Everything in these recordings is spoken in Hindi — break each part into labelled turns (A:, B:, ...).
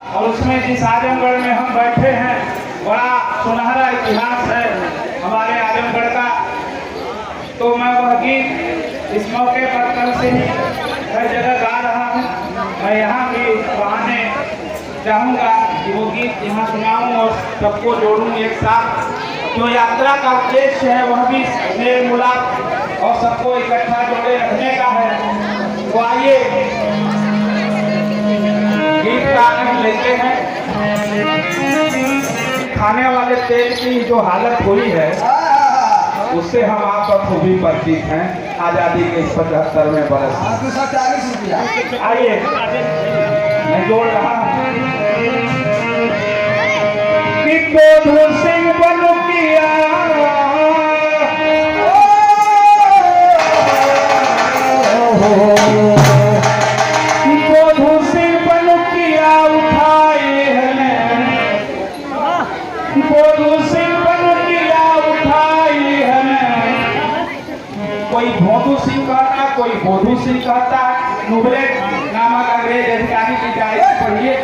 A: और उसमें जिस आजमगढ़ में हम बैठे हैं बड़ा सुनहरा इतिहास है हमारे आजमगढ़ का। तो मैं वह गीत इस मौके पर कल से ही हर जगह गा रहा हूँ। मैं यहाँ भी बहाने चाहूँगा कि वो गीत यहाँ सुनाऊँ और सबको जोड़ूँ एक साथ। जो यात्रा का उद्देश्य है वह भी मेल मुलाक और सबको इकट्ठा जोड़े रखने का है। तो आइए गीत का आनंद लेते हैं। खाने वाले तेल की जो हालत हुई है उससे हम आप बखूबी परिचित हैं आज़ादी के इस 75वें बरस। आइए मैं जोड़ रहा हूँ कि बोधू सिंह बनु किया कोई भोंदू सिंह कहता, कोई बोधू सिंह कहता। नुबले नामक अंग्रेज अधिकारी की डायरी पढ़िए,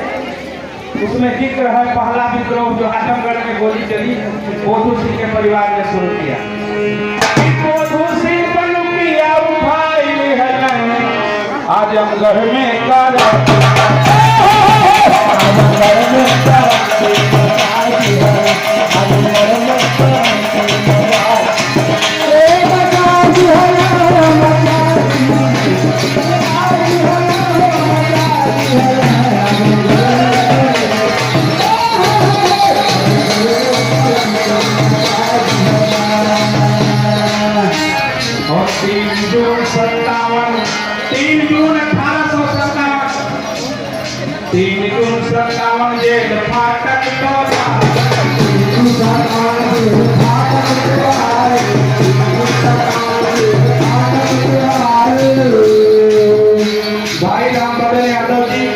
A: उसमें जिक्र है पहला विद्रोह जो आजमगढ़ में गोली चली बोधू सिंह के परिवार ने शुरू किया। बोधू सिंह बनु किया उठाई है आजमगढ़ में कर जेल फाटक भाई राम बदल यादव जी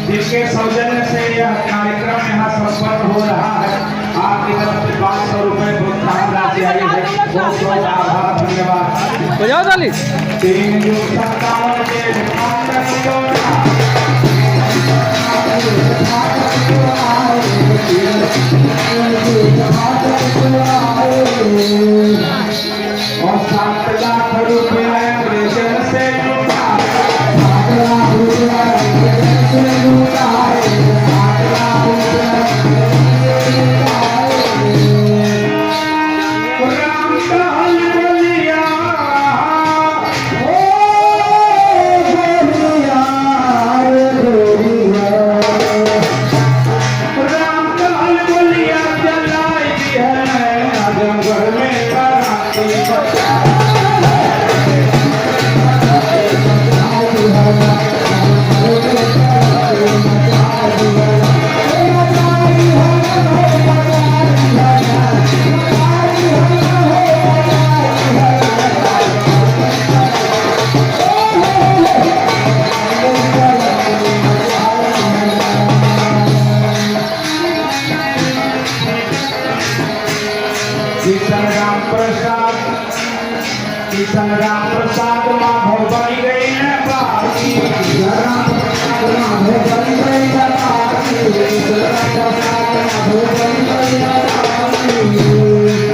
A: जिनके सौजन्य से यह कार्यक्रम यहाँ संपन्न हो रहा है, आपकी तरफ से 500 रुपए प्रोत्साहन राशि आई है। बहुत बहुत आभार, धन्यवाद।
B: बजाओ ताली।
A: 3 जून 57 जेल फाटक और 7 लाख रुपया अंग्रेजों से लूटा, 7 लाख रुपया अंग्रेजों से लूटा, 7 लाख रुपया राम कहल बोलिया राम कहल बोलिया जलाई है आजमगढ़ में किशन राम प्रसाद माधव बनी गई है पार्टी।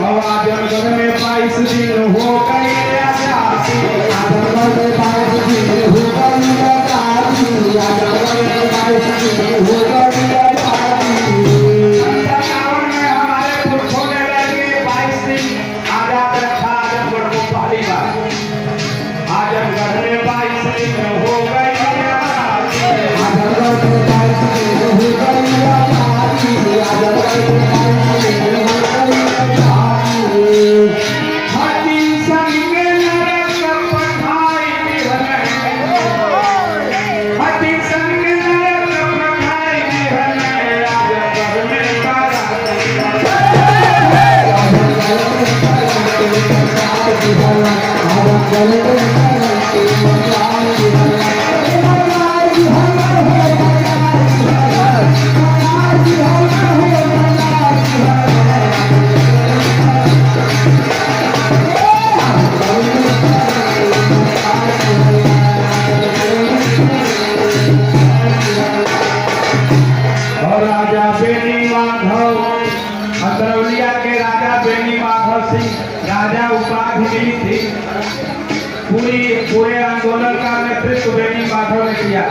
A: और आजमगढ़ में 22 दिन हो गई आजादी। आजमगढ़ में 22 दिन हो गई आजादी। आजमगढ़ में 22 दिन हो गई आजादी। 57 में हमारे पुरखों ने लगे 22 दिन आजाद रखा आजमगढ़ को पहली बार। आजमगढ़ में 22 दिन हो गई आजादी। आजमगढ़ में 22 दिन हो गई आजादी। आजमगढ़ में 22 दिन हो गई आजादी। हाथी संग नरक पठाई बिहने, हाथी संग नरक पठाई बिहने आजमगढ़ में पूरे आंदोलन का नेतृत्व बेनी माधव ने किया।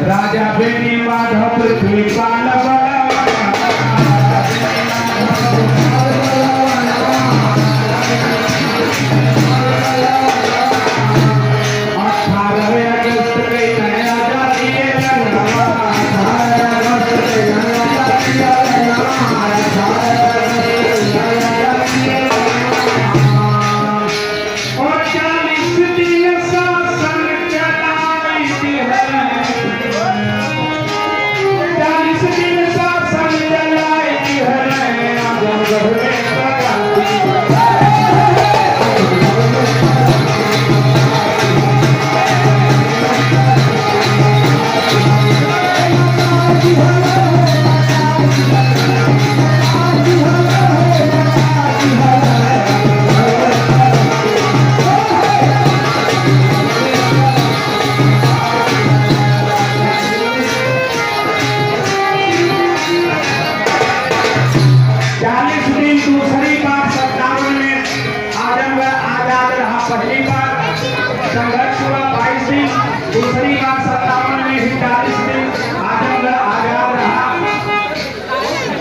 A: राजा बेनी माधव पृथ्वी पाल पहली बार संघर्ष हुआ 22 दिन, दूसरी बार 57 में भी 40 दिन आजमगढ़ आजाद रहा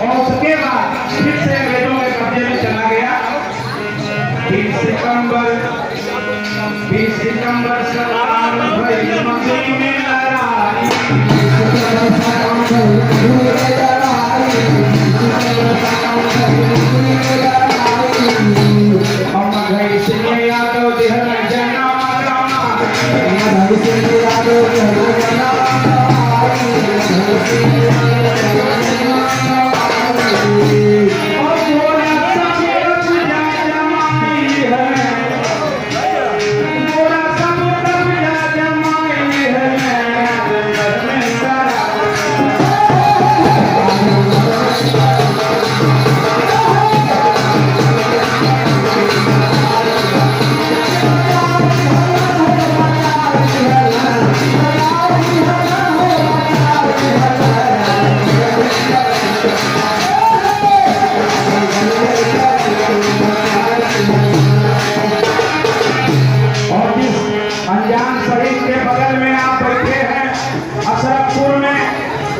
A: और उसके बाद फिर से अंग्रेजों के कब्जे में चला गया। 20 सितंबर 17 में लड़ाई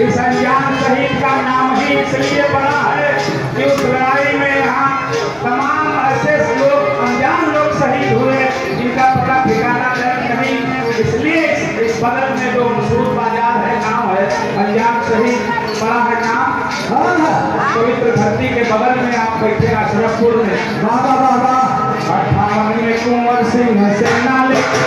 A: इस अनजान शहीद का नाम ही इसलिए पड़ा है कि उस लड़ाई में यहाँ तमाम ऐसे लोग अनजान लोग शहीद हुए जिनका पता ठिकाना नहीं। इसलिए इस बगल में जो मशहूर बाजार है नाम है अनजान शहीद पड़ा है नाम। पवित्र धरती के बगल में आप बैठे अशरफपुर में 58 में कुंवर सिंह सेना लेके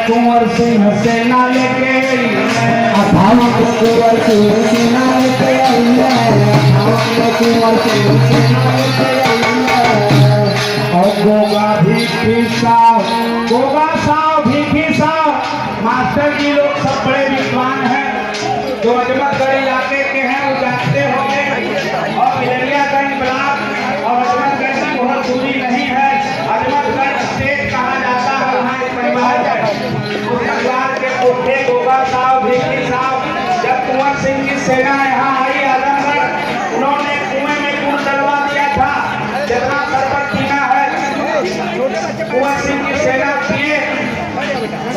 A: कुंवर सिंह सेना लेके कुंवर सिंह सेना लेके और गोगा भीखी साहब मास्टर जी लोग सब बड़े विद्वान हैं जो अजमतगढ़ इलाके के हैं वो जानते होंगे। और बिलरियागंज ब्लॉक और अजमतगढ़ से बहुत दूरी नहीं है। अजमतगढ़ स्टेट कहा जाता है। वहाँ एक परिवार है, उस परिवार के पुत्र गोगा साहब भीखी साहब जब कुंवर सिंह की सेना यहाँ आई आजमगढ़, उन्होंने कुएं में कुल डलवा दिया था जितना सरपट पीना है। कुंवर सिंह की सेना पिए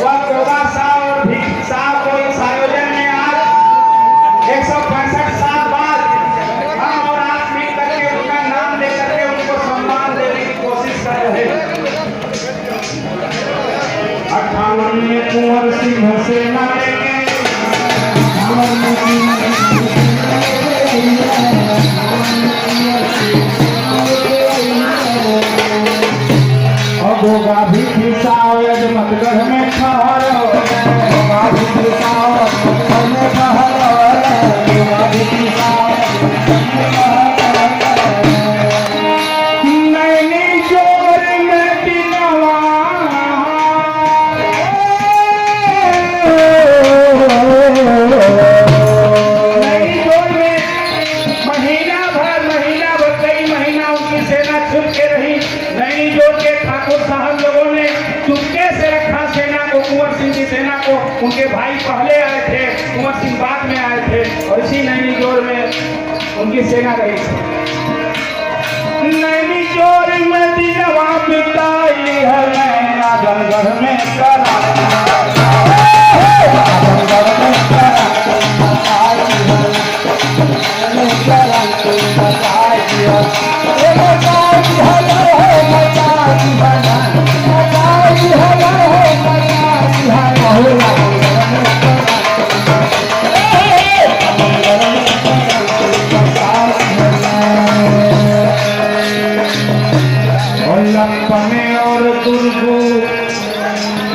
A: वह गोगा साहब और भीखी साहब को इस आयोजन में आज 165 साल बाद हम और आप मिल करके उनका नाम लेकर के उनको सम्मान देने की कोशिश कर रहे हैं। 58 में कुंवर सिंह सेना लेके
B: कुंवर सिंह की सेना को उनके भाई पहले आए थे, कुंवर सिंह बाद में आए थे, और इसी नैनी जोर में उनकी सेना रही थी। नैनी जोर में दिनवा बिताई है मैं आजमगढ़ में करा, आजमगढ़ में करा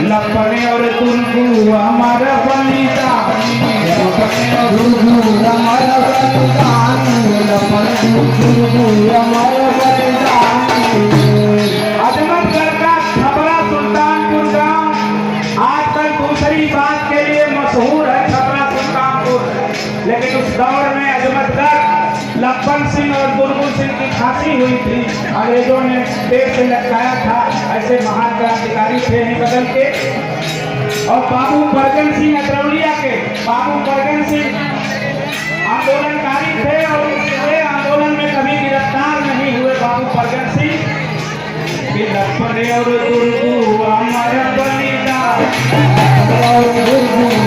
B: लपने और दुर्गु हमारा बलिदान, लपने और दुर्गु हमारा बलिदान, लपने दुर्गु हमारा बलिदान। अजमतगढ़ का छपरा सुल्तानपुर गांव आज तक दूसरी बात के लिए मशहूर है, छपरा सुल्तानपुर। लेकिन उस दौर में अजमतगढ़ लक्ष्मण सिंह और दुर्गु सिंह की फांसी हुई थी, अंग्रेजों ने पेड़ से लटकाया था, ऐसे महान क्रांतिकारी थे ही बदल के। और बाबू परगन सिंह अतरौलिया के, बाबू परगन सिंह आंदोलनकारी थे और वे आंदोलन में कभी गिरफ्तार नहीं हुए। बाबू परगन सिंह लक्ष्मण और दुर्गु हमारा बलिदान, बाबू परगन सिंह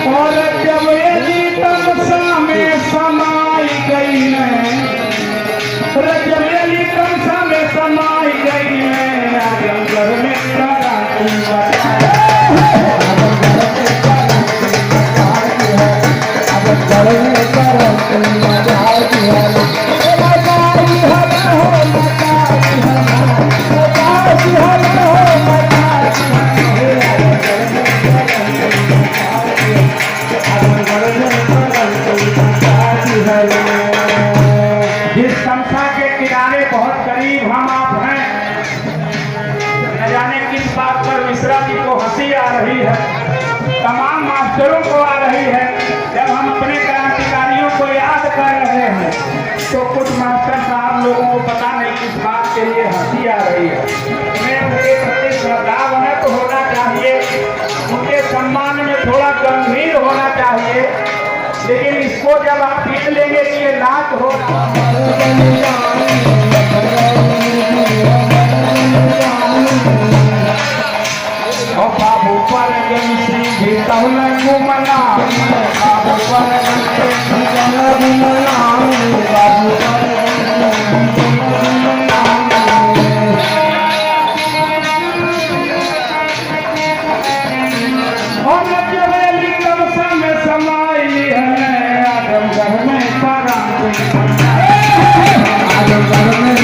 B: और जब ये तमसा में समाई गई है, रजबेली तमसा में समाई गई है, आजमगढ़ में जिस तमसा के किनारे बहुत करीब हम आप हैं, न जाने किस बात पर मिश्रा जी को हंसी आ रही है, तमाम मास्टरों को आ रही है। जब हम अपने क्रांतिकारियों को याद कर रहे हैं तो कुछ मास्टर साहब लोगों को पता नहीं किस बात के लिए हंसी आ रही है। मैं उनके प्रति श्रद्धाव है तो होना चाहिए, उनके सम्मान में थोड़ा गंभीर होना चाहिए, लेकिन इसको जब आप पीट लेंगे कि ये लात हो और बाबू परगन सिंह घुमना, बाबू परगन सिंह घुमना, बाबू और जबेली तमसा में समाई है, आजमगढ़ में आजमगढ़ में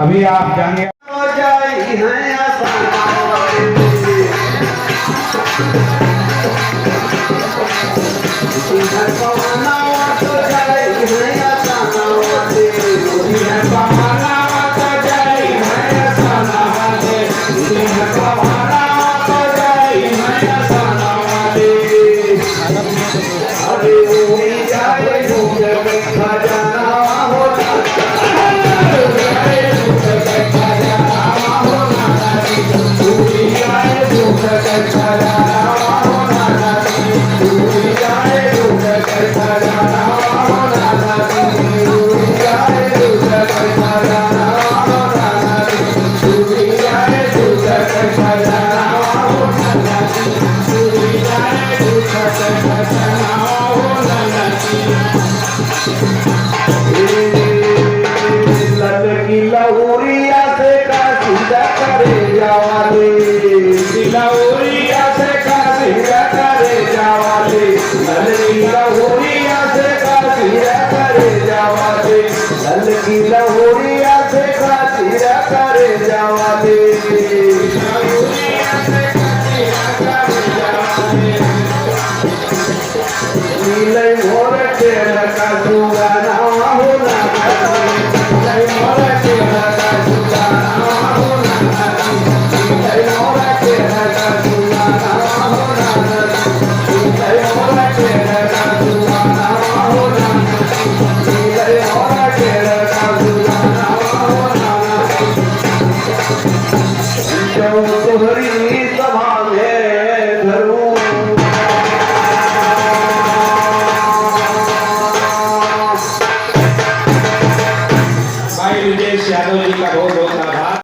B: अभी आप जानिए
A: लहुरिया से खातिर करे जावा दे लहुरिया से खातिर करे जावा दे नीले मोर तेर का सुगाना हो ना नीले मोर तेर का सुगाना हो ना नीले मोर तेर का सुगाना हो ना नीले मोर तेर का सुगाना हो ना नीले मोर तेर का सुगाना हो ना जो तोहरी सभा